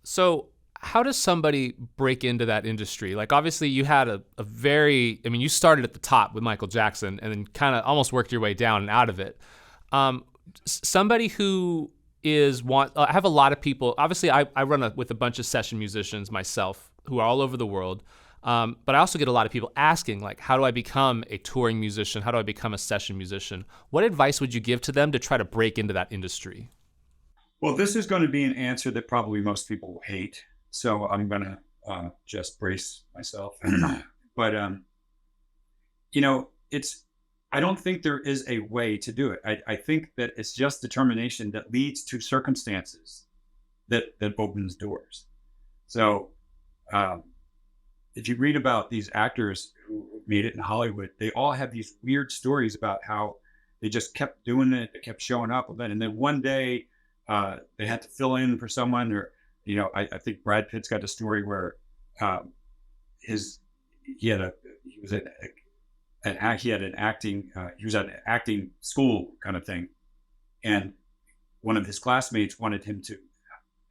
So how does somebody break into that industry? Like, obviously you had a very, I mean, you started at the top with Michael Jackson and then kind of almost worked your way down and out of it. Um, Somebody who I have a lot of people, obviously I run with a bunch of session musicians myself who are all over the world. But I also get a lot of people asking, like, how do I become a touring musician? How do I become a session musician? What advice would you give to them to try to break into that industry? Well, this is going to be an answer that probably most people will hate. So I'm going to just brace myself. but, it's, I don't think there is a way to do it. I think that it's just determination that leads to circumstances that opens doors. So um, if you read about these actors who made it in Hollywood, they all have these weird stories about how they just kept doing it, they kept showing up, and then one day they had to fill in for someone, or I think Brad Pitt's got a story where his he had a he was an act he had an acting he was at an acting school kind of thing, and one of his classmates wanted him to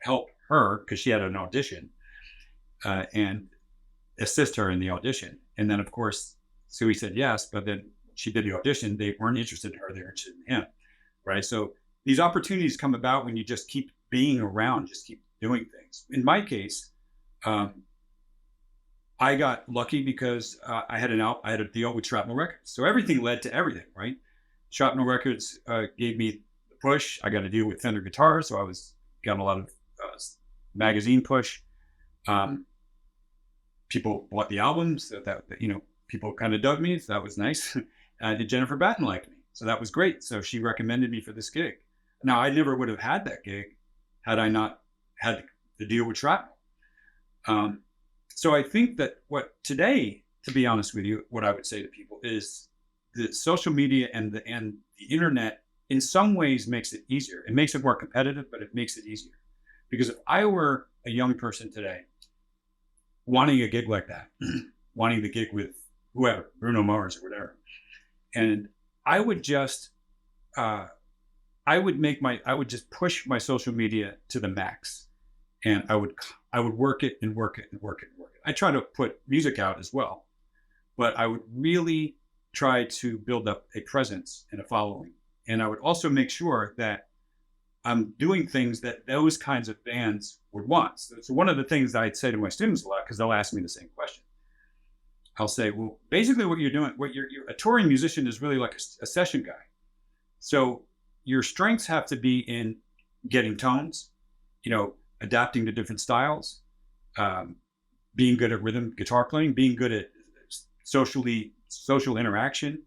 help her because she had an audition, and assist her in the audition. And then, of course, so he said yes, but then she did the audition. They weren't interested in her; they were interested in him, right? So these opportunities come about when you just keep being around, just keep doing things. In my case, um, I got lucky because I had a deal with Shrapnel Records, so everything led to everything, right? Shrapnel Records gave me the push. I got a deal with Fender Guitars, so I was got a lot of magazine push. Um, People bought the albums that people kind of dug me, so that was nice. Jennifer Batten liked me, so that was great. So she recommended me for this gig. Now I never would have had that gig had I not had the deal with Shrapnel. Um, so I think that what today, to be honest with you, what I would say to people is that social media and the internet in some ways makes it easier. It makes it more competitive, but it makes it easier. Because if I were a young person today wanting a gig like that, wanting the gig with whoever, Bruno Mars or whatever, and I would just, I would just push my social media to the max, and I would work it and work it and work it and work it. I try to put music out as well, but I would really try to build up a presence and a following, and I would also make sure that I'm doing things that those kinds of bands would want. So one of the things that I'd say to my students a lot, because they'll ask me the same question, I'll say, well, basically what you're doing, you're a touring musician is really like a session guy. So your strengths have to be in getting tones, adapting to different styles, um, being good at rhythm guitar playing, being good at social interaction.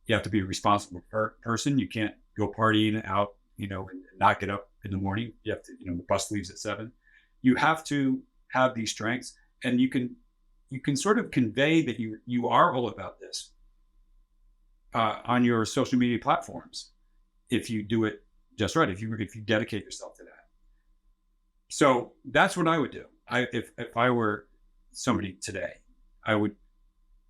You have to be a responsible person. You can't go partying out, and not get up in the morning. You have to, the bus leaves at 7. You have to have these strengths, and you can sort of convey that you are all about this on your social media platforms if you do it just right. If you dedicate yourself to that. So that's what I would do. If I were somebody today, I would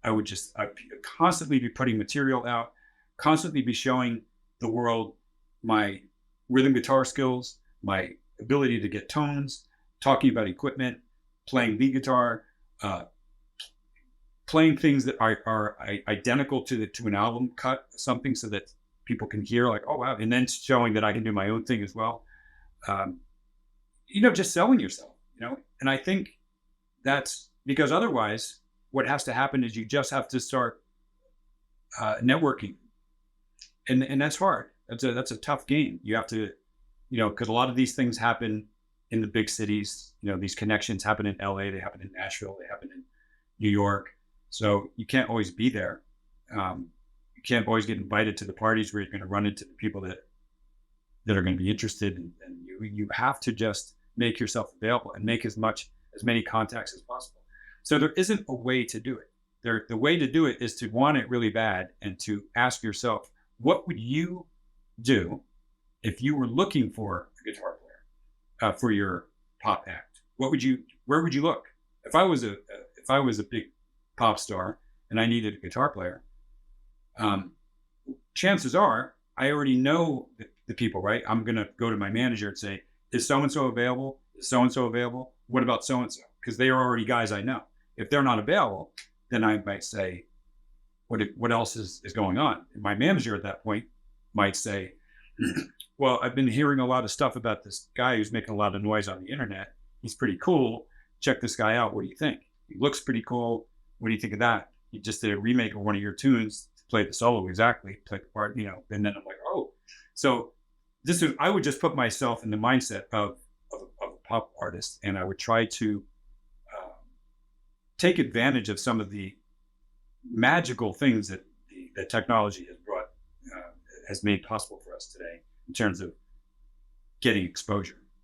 I'd constantly be putting material out, constantly be showing the world my rhythm guitar skills, my ability to get tones, talking about equipment, playing lead guitar, uh, playing things that are identical to an album cut, something so that people can hear like, oh wow, and then showing that I can do my own thing as well. Um, just selling yourself, and I think that's because otherwise, what has to happen is you just have to start networking, and that's hard. That's a tough game. You have to, because a lot of these things happen in the big cities. These connections happen in LA, they happen in Nashville, they happen in New York. So you can't always be there. You can't always get invited to the parties where you're going to run into the people that are going to be interested, and you have to just make yourself available and make as many contacts as possible. So there isn't a way to do it. The way to do it is to want it really bad and to ask yourself, what would you do if you were looking for a guitar player for your pop act? Where would you look? If I was a big pop star and I needed a guitar player, chances are I already know the people, right? I'm going to go to my manager and say, is so-and-so available? Is so-and-so available? What about so-and-so? Because they are already guys I know. If they're not available, then I might say, what else is going on? And my manager at that point might say, well, I've been hearing a lot of stuff about this guy who's making a lot of noise on the internet. He's pretty cool. Check this guy out. What do you think? He looks pretty cool. What do you think of that? He just did a remake of one of your tunes, played the solo exactly, played the part, and then I'm like, oh. So I would just put myself in the mindset of a pop artist, and I would try to take advantage of some of the magical things that that technology has brought, has made possible for us today in terms of getting exposure.